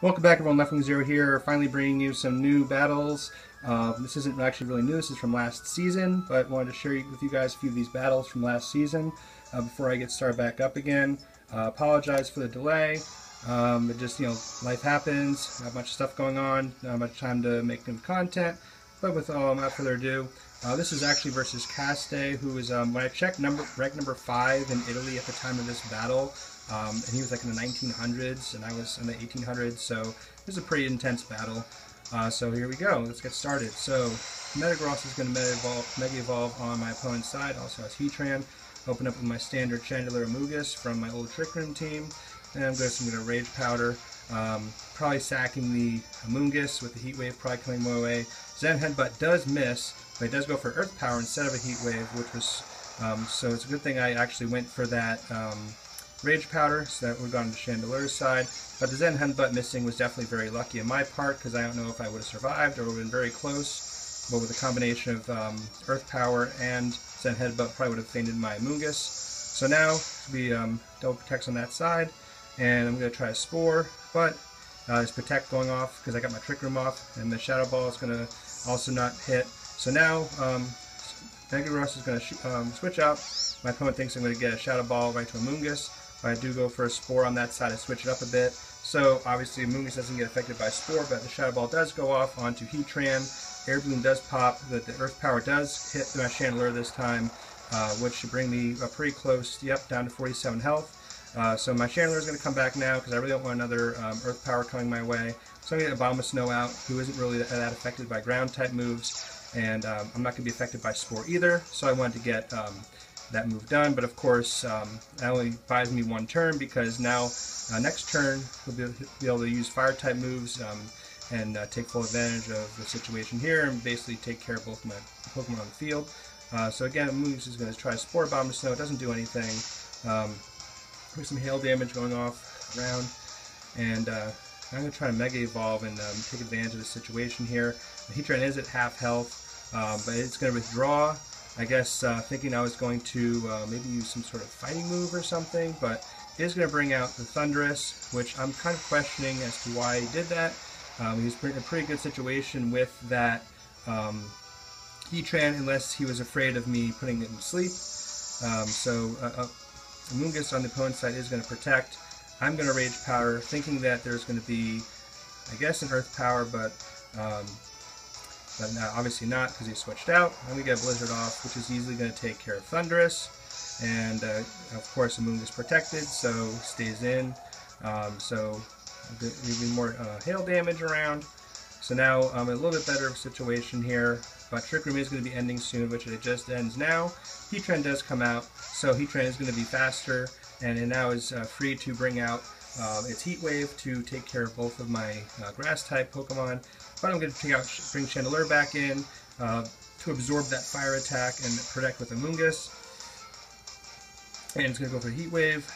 Welcome back, everyone. Left Wing Zero here, finally bringing you some new battles. This isn't actually really new, this is from last season, but wanted to share with you guys a few of these battles from last season before I get started back up again. Apologize for the delay. It just, life happens, not much stuff going on, not much time to make new content, but without further ado, this is actually versus Caste, who is, when I checked, rank number 5 in Italy at the time of this battle. And he was like in the 1900s, and I was in the 1800s, so this is a pretty intense battle. So here we go, let's get started. So Metagross is going to Mega Evolve on my opponent's side, also has Heatran. Open up with my standard Chandelier Amoonguss from my old Trick Room team, and I'm going to Rage Powder, probably sacking the Amoonguss with the Heat Wave probably coming my way. Zen Headbutt does miss, but it does go for Earth Power instead of a Heat Wave, which was, so it's a good thing I actually went for that Rage Powder, so that would have gone to Chandelier's side. But the Zen Headbutt missing was definitely very lucky on my part, because I don't know if I would have survived or would have been very close. But with a combination of Earth Power and Zen Headbutt, probably would have fainted my Amoonguss. So now we double protects on that side, and I'm going to try a Spore, but there's Protect going off because I got my Trick Room off, and the Shadow Ball is going to also not hit. So now Metagross is going to switch out. My opponent thinks I'm going to get a Shadow Ball right to Amoonguss. I do go for a Spore on that side, I switch it up a bit. So obviously Amoonguss doesn't get affected by Spore, but the Shadow Ball does go off onto Heatran. Air Balloon does pop, but the Earth Power does hit my Chandelier this time, which should bring me pretty close, down to 47 health. So my Chandelier is going to come back now because I really don't want another Earth Power coming my way. So I'm going to get Abomasnow out, who isn't really that affected by ground type moves, and I'm not going to be affected by Spore either, so I wanted to get that move done, but of course that only buys me one turn, because now next turn we'll be able to use fire type moves and take full advantage of the situation here and basically take care of both my Pokemon on the field. So again, Amoonguss is going to try Spore Abomasnow. It doesn't do anything. There's some hail damage going off around, and I'm going to try to Mega Evolve and take advantage of the situation here. The Heatran is at half health, but it's going to withdraw. I guess thinking I was going to maybe use some sort of fighting move or something, but it is going to bring out the Thundurus, which I'm kind of questioning as to why he did that. He was in a pretty good situation with that Heatran, unless he was afraid of me putting it in sleep. So Amoonguss on the opponent's side is going to protect. I'm going to Rage Powder, thinking that there's going to be, I guess, an Earth Power, but obviously not, because he switched out. I'm going to get Blizzard off, which is easily going to take care of Thundurus. And of course, Amoonguss protected, so stays in. So even more hail damage around. So now I'm in a little bit better of a situation here. But Trick Room is going to be ending soon, which it just ends now. Heatran does come out, so Heatran is going to be faster, and it now is free to bring out its Heat Wave to take care of both of my Grass-type Pokemon. But I'm going to bring Chandelier back in to absorb that fire attack and protect with Amoonguss. And it's going to go for Heat Wave.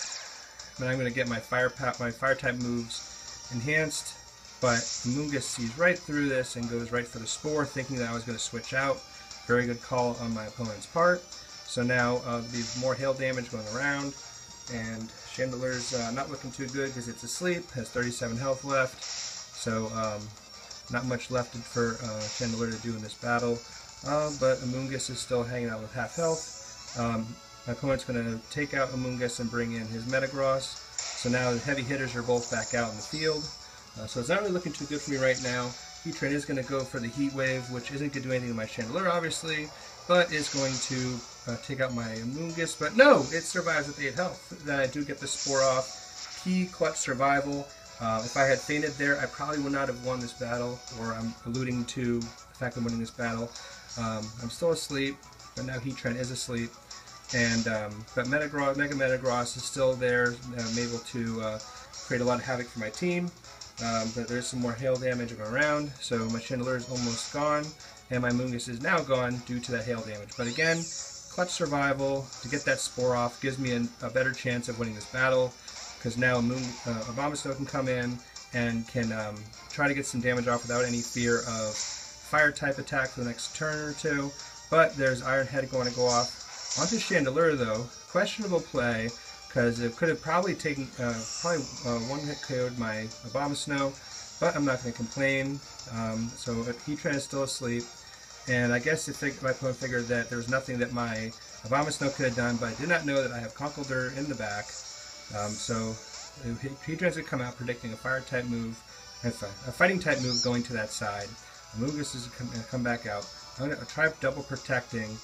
Then I'm going to get my Fire-type moves enhanced. But Amoonguss sees right through this and goes right for the Spore, thinking that I was going to switch out. Very good call on my opponent's part. So now there'll be more hail damage going around. And Chandelier's not looking too good because it's asleep, has 37 health left. So not much left for Chandelier to do in this battle, but Amoonguss is still hanging out with half health. My opponent's going to take out Amoonguss and bring in his Metagross. So now the heavy hitters are both back out in the field. So it's not really looking too good for me right now. Heatran is going to go for the Heat Wave, which isn't going to do anything to my Chandelier, obviously, but is going to take out my Amoonguss. But no, it survives with 8 health. Then I do get the Spore off. Key clutch survival. If I had fainted there, I probably would not have won this battle, or I'm alluding to the fact that I'm winning this battle. I'm still asleep, but now Heatran is asleep, and but Mega Metagross is still there. I'm able to create a lot of havoc for my team, but there's some more hail damage going around, so my Chandelier is almost gone, and my Amoonguss is now gone due to that hail damage. But again, clutch survival to get that Spore off gives me a better chance of winning this battle, because now Abomasnow can come in and can try to get some damage off without any fear of fire-type attack for the next turn or two. But there's Iron Head going to go off. Onto Chandelier, though. Questionable play, because it could have probably taken one-hit KO'd my Abomasnow, but I'm not going to complain. So Heatran is still asleep, and I guess my opponent figured that there was nothing that my Abomasnow could have done, but I did not know that I have Conkeldurr in the back. So Heatran's going to come out predicting a Fire-type move, a Fighting-type move going to that side. Amoonguss is going to come back out. I'm going to try double protecting,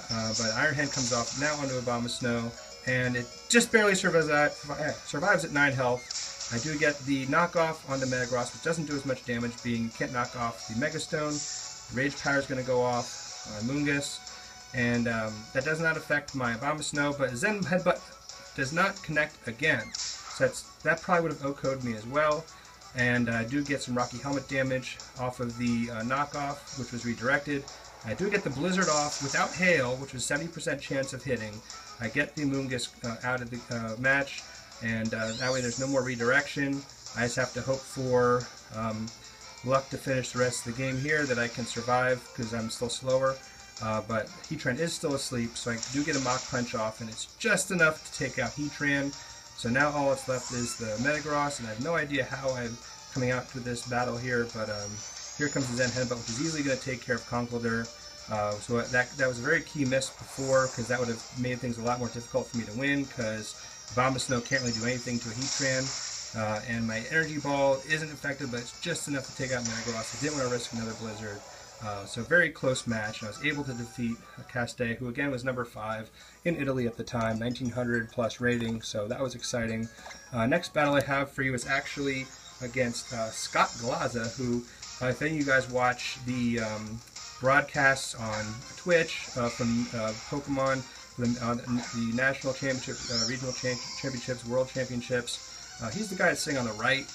but Iron Hand comes off now onto Abomasnow, and it just barely survives at 9 health. I do get the knockoff onto Metagross, which doesn't do as much damage, being you can't knock off the Mega Stone. Rage Power is going to go off on Amoonguss, and that does not affect my Abomasnow, but Zen Headbutt does not connect again. So that probably would have OHKO'd me as well. And I do get some Rocky Helmet damage off of the knockoff, which was redirected. I do get the Blizzard off without Hail, which was 70% chance of hitting. I get the Amoonguss out of the match, and that way there's no more redirection. I just have to hope for luck to finish the rest of the game here, that I can survive because I'm still slower. But Heatran is still asleep, so I do get a Mach Punch off, and it's just enough to take out Heatran. So now all that's left is the Metagross, and I have no idea how I'm coming out to this battle here, but here comes the Zen Headbutt, which is easily going to take care of Conkeldurr. So that was a very key miss before, because that would have made things a lot more difficult for me to win, because Abomasnow can't really do anything to a Heatran, and my Energy Ball isn't effective, but it's just enough to take out Metagross. I didn't want to risk another Blizzard. So very close match, and I was able to defeat Castay, who again was number 5 in Italy at the time, 1900 plus rating, so that was exciting. Next battle I have for you is actually against Scott Glossa, who, if any of you guys watch the broadcasts on Twitch from Pokemon, the National Championship, Regional Championships, World Championships, he's the guy that's sitting on the right,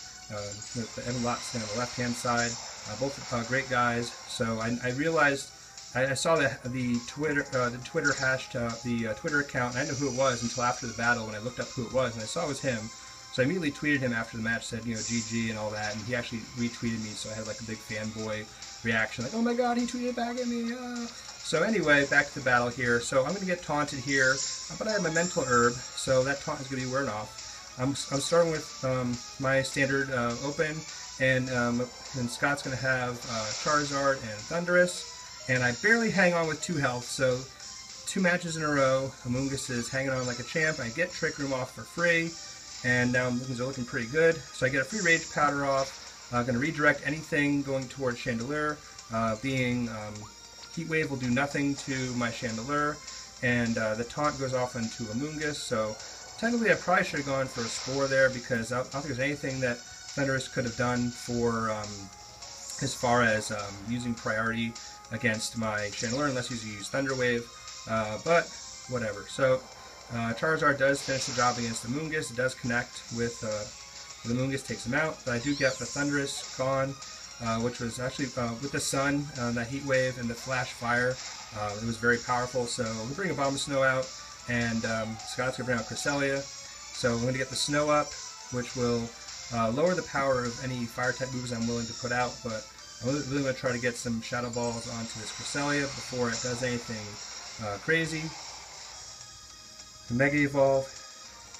with the Evan Lott sitting on the left-hand side. Both great guys. So I realized, I saw the Twitter hashtag, the Twitter account, and I didn't know who it was until after the battle when I looked up who it was, and I saw it was him. So I immediately tweeted him after the match, said, GG and all that, and he actually retweeted me, so I had like a big fanboy reaction, like, oh my god, he tweeted back at me. So anyway, back to the battle here. So I'm going to get taunted here, but I have my Mental Herb, so that taunt is going to be wearing off. I'm starting with my standard open, and Scott's going to have Charizard and Thundurus, and I barely hang on with 2 health, so 2 matches in a row, Amoonguss is hanging on like a champ. I get Trick Room off for free, and now things are looking pretty good. So I get a free Rage Powder off. I'm going to redirect anything going towards Chandelure, being Heat Wave will do nothing to my Chandelure, and the taunt goes off into Amoonguss, so technically I probably should have gone for a Spore there, because I don't think there's anything that Thundurus could have done for as far as using priority against my Chandelure, unless he's used Thunder Wave, but whatever. So Charizard does finish the job against Amoonguss. It does connect with the Amoonguss, takes him out, but I do get the Thundurus gone, which was actually with the Sun, that Heat Wave and the Flash Fire, it was very powerful. So we'll bring Abomasnow out, and Scott's going to bring out Cresselia. So I'm going to get the Snow up, which will lower the power of any Fire-type moves I'm willing to put out, but I'm really going to try to get some Shadow Balls onto this Cresselia before it does anything crazy. Mega Evolve,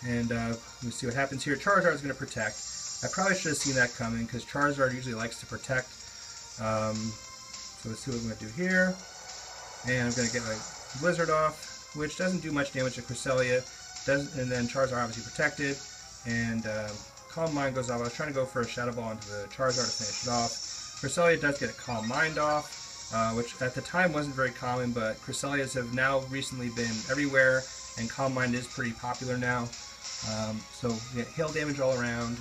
and let's see what happens here. Charizard is going to protect. I probably should have seen that coming, because Charizard usually likes to protect. So let's see what I'm going to do here. And I'm going to get my Blizzard off, which doesn't do much damage to Cresselia, and then Charizard obviously protected, and Calm Mind goes off. I was trying to go for a Shadow Ball into the Charizard to finish it off. Cresselia does get a Calm Mind off, which at the time wasn't very common, but Cresselias have now recently been everywhere, and Calm Mind is pretty popular now. So we get hail damage all around.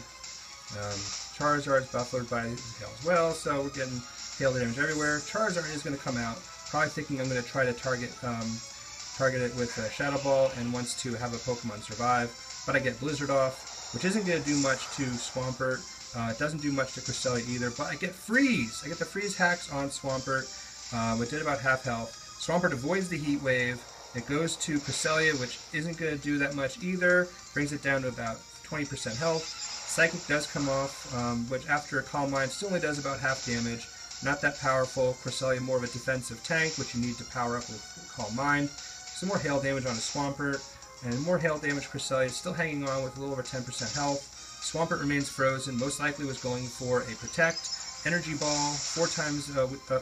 Charizard is buffeted by hail as well, so we're getting hail damage everywhere. Charizard is going to come out, probably thinking I'm going to try to target it with a Shadow Ball and wants to have a Pokemon survive, but I get Blizzard off, which isn't going to do much to Swampert. It doesn't do much to Cresselia either, but I get Freeze! I get the Freeze hacks on Swampert, which did about half health. Swampert avoids the Heat Wave. It goes to Cresselia, which isn't going to do that much either. Brings it down to about 20% health. Psychic does come off, which after a Calm Mind still only does about half damage. Not that powerful. Cresselia more of a defensive tank, which you need to power up with Calm Mind. Some more hail damage on a Swampert. And more hail damage. Cresselia still hanging on with a little over 10% health. Swampert remains frozen. Most likely was going for a Protect. Energy Ball, 4 times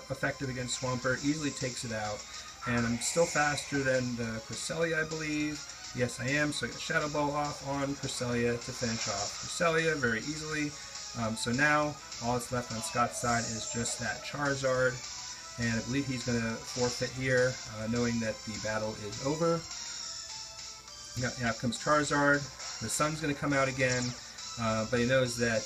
effective against Swampert. Easily takes it out. And I'm still faster than the Cresselia, I believe. Yes, I am. So I got Shadow Ball off on Cresselia to finish off Cresselia very easily. So now all that's left on Scott's side is just that Charizard. And I believe he's going to forfeit here, knowing that the battle is over. Now comes Charizard. The sun's going to come out again, but he knows that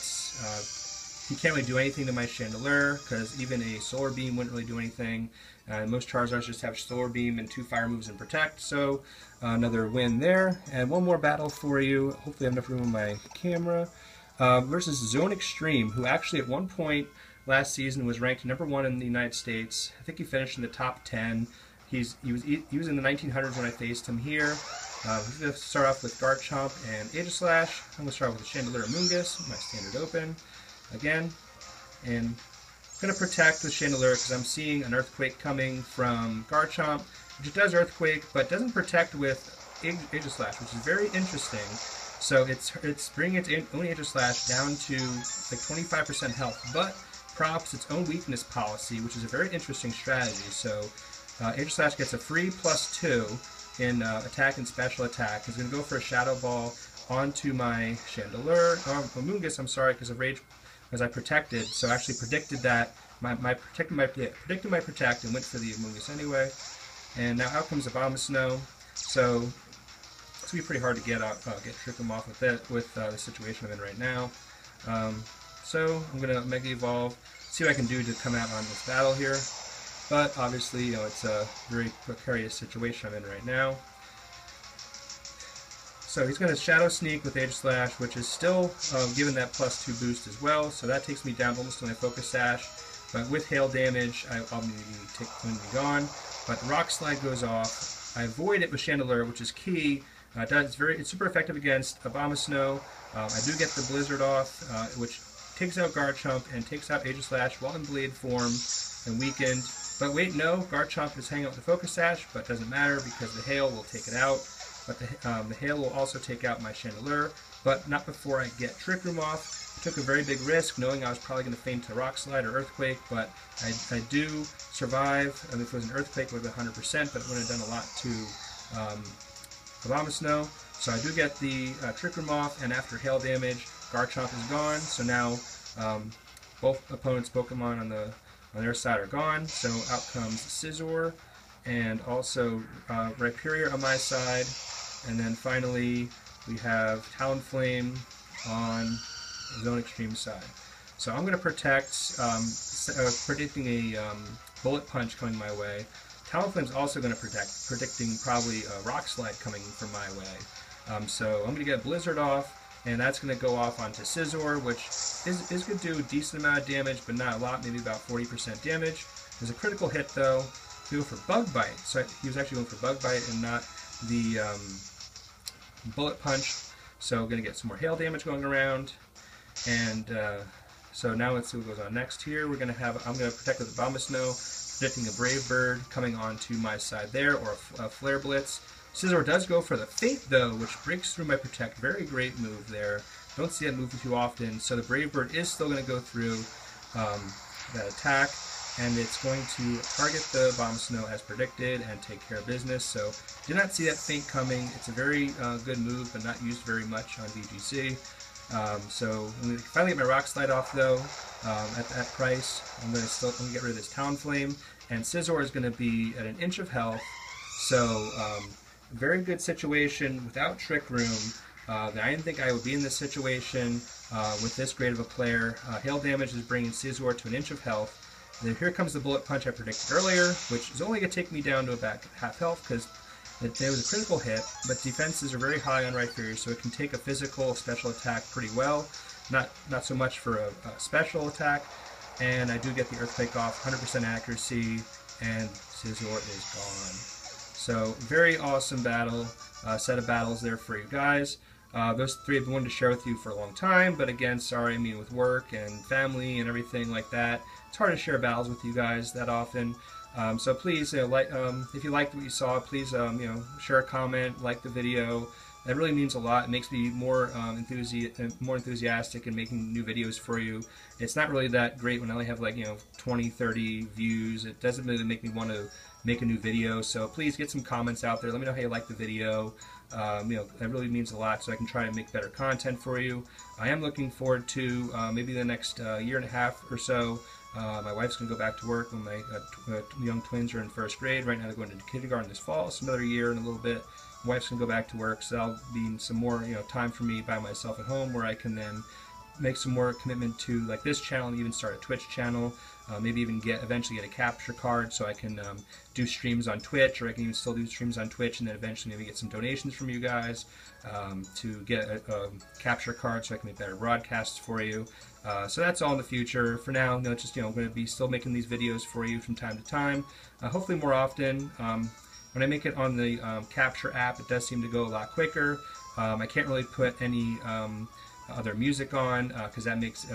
he can't really do anything to my Chandelure, because even a Solar Beam wouldn't really do anything. Most Charizards just have Solar Beam and 2 Fire moves and Protect, so another win there. And one more battle for you. Hopefully I have enough room on my camera. Versus Zone Extreme, who actually at one point last season was ranked #1 in the United States. I think he finished in the top 10. He was in the 1900s when I faced him here. He's going to start off with Garchomp and Aegislash. I'm going to start with the Chandelure Amoonguss, my standard open, again. And I'm going to protect with Chandelure because I'm seeing an Earthquake coming from Garchomp, which it does Earthquake, but doesn't protect with Aegislash, which is very interesting. So it's bringing its own Aegislash down to like 25% health, but props its own weakness policy, which is a very interesting strategy. So Aegislash gets a free +2 in attack and special attack. He's going to go for a Shadow Ball onto my Chandelure, Amoonguss, I'm sorry, because of Rage, as I protected. So I actually predicted that, predicted my Protect and went for the Amoonguss anyway. And now out comes Abomasnow. So it's going to be pretty hard to get Trick Room off with it, with the situation I'm in right now. So I'm going to Mega Evolve, see what I can do to come out on this battle here. But obviously, you know, it's a very precarious situation I'm in right now. So he's going to Shadow Sneak with Aegislash, which is still given that +2 boost as well. So that takes me down almost to my Focus Sash. But with hail damage, I'll be gone. But Rock Slide goes off. I avoid it with Chandelure, which is key. It's super effective against Abomasnow. I do get the Blizzard off, which takes out Garchomp and takes out Aegislash while in Blade form and weakened. But wait, no, Garchomp is hanging out with the Focus Sash, but doesn't matter because the Hail will take it out. But the Hail will also take out my Chandelure, but not before I get Trick Room off. I took a very big risk, knowing I was probably going to faint to Rock Slide or Earthquake, but I do survive. I mean, if it was an Earthquake, it would have been 100%, but it would have done a lot to Abomasnow. So I do get the Trick Room off, and after Hail damage, Garchomp is gone. So now both opponents' Pokemon on their side are gone. So out comes Scizor, and also Rhyperior on my side. And then finally we have Talonflame on Zone Extreme side. So I'm going to protect, predicting a Bullet Punch coming my way. Talonflame's also going to protect, predicting probably a Rock Slide coming from my way. So I'm going to get Blizzard off, and that's going to go off onto Scizor, which is going to do a decent amount of damage, but not a lot, maybe about 40% damage. There's a critical hit though. To go for Bug Bite. So he was actually going for Bug Bite and not the Bullet Punch. So going to get some more hail damage going around. And so now let's see what goes on next here. I'm going to protect with Abomasnow, predicting a Brave Bird coming onto my side there, or a Flare Blitz. Scizor does go for the Fate though, which breaks through my Protect. Very great move there. Don't see that move too often. So the Brave Bird is still going to go through that attack, and it's going to target the Abomasnow as predicted and take care of business. So did not see that Feint coming. It's a very good move, but not used very much on VGC. So I'm going to finally get my Rock Slide off though. At that price, I'm going to get rid of this Talonflame, and Scizor is going to be at 1 inch of health. So very good situation without Trick Room. I didn't think I would be in this situation with this great of a player. Hail damage is bringing Scizor to 1 inch of health. And then here comes the Bullet Punch I predicted earlier, which is only going to take me down to about half health because there was a critical hit, but defenses are very high on Rhyperior, so it can take a physical special attack pretty well. Not so much for a special attack. And I do get the Earthquake off, 100% accuracy, and Scizor is gone. So very awesome battle, set of battles there for you guys. Those three I've been wanting to share with you for a long time, but again, sorry, I mean with work and family and everything like that, it's hard to share battles with you guys that often. So please, if you liked what you saw, please share a comment, like the video. That really means a lot. It makes me more enthusiastic in making new videos for you. It's not really that great when I only have 20, 30 views. It doesn't really make me want to make a new video. So please get some comments out there. Let me know how you like the video. That really means a lot, so I can try to make better content for you. I am looking forward to maybe the next year and a half or so. My wife's going to go back to work when my young twins are in first grade. Right now they're going into kindergarten this fall, so another year and a little bit. My wife's going to go back to work, so that'll be some more time for me by myself at home, where I can then make some more commitment to this channel and even start a Twitch channel. Maybe even eventually get a capture card so I can do streams on Twitch, or I can even still do streams on Twitch and then eventually maybe get some donations from you guys to get a capture card so I can make better broadcasts for you. So that's all in the future. For now, I'm going to be still making these videos for you from time to time, hopefully more often. When I make it on the Capture app, it does seem to go a lot quicker. I can't really put any other music on because that makes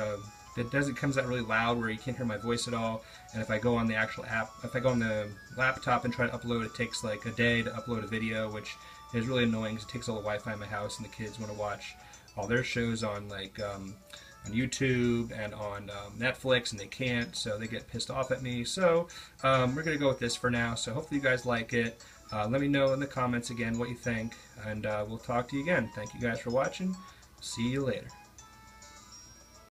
it comes out really loud where you can't hear my voice at all. And if I go on the actual app, if I go on the laptop and try to upload, it takes like a day to upload a video, which is really annoying because it takes all the Wi-Fi in my house, and the kids want to watch all their shows on on YouTube and on Netflix, and they can't, so they get pissed off at me. So we're gonna go with this for now. So hopefully you guys like it. Let me know in the comments again what you think, and we'll talk to you again. Thank you guys for watching. See you later.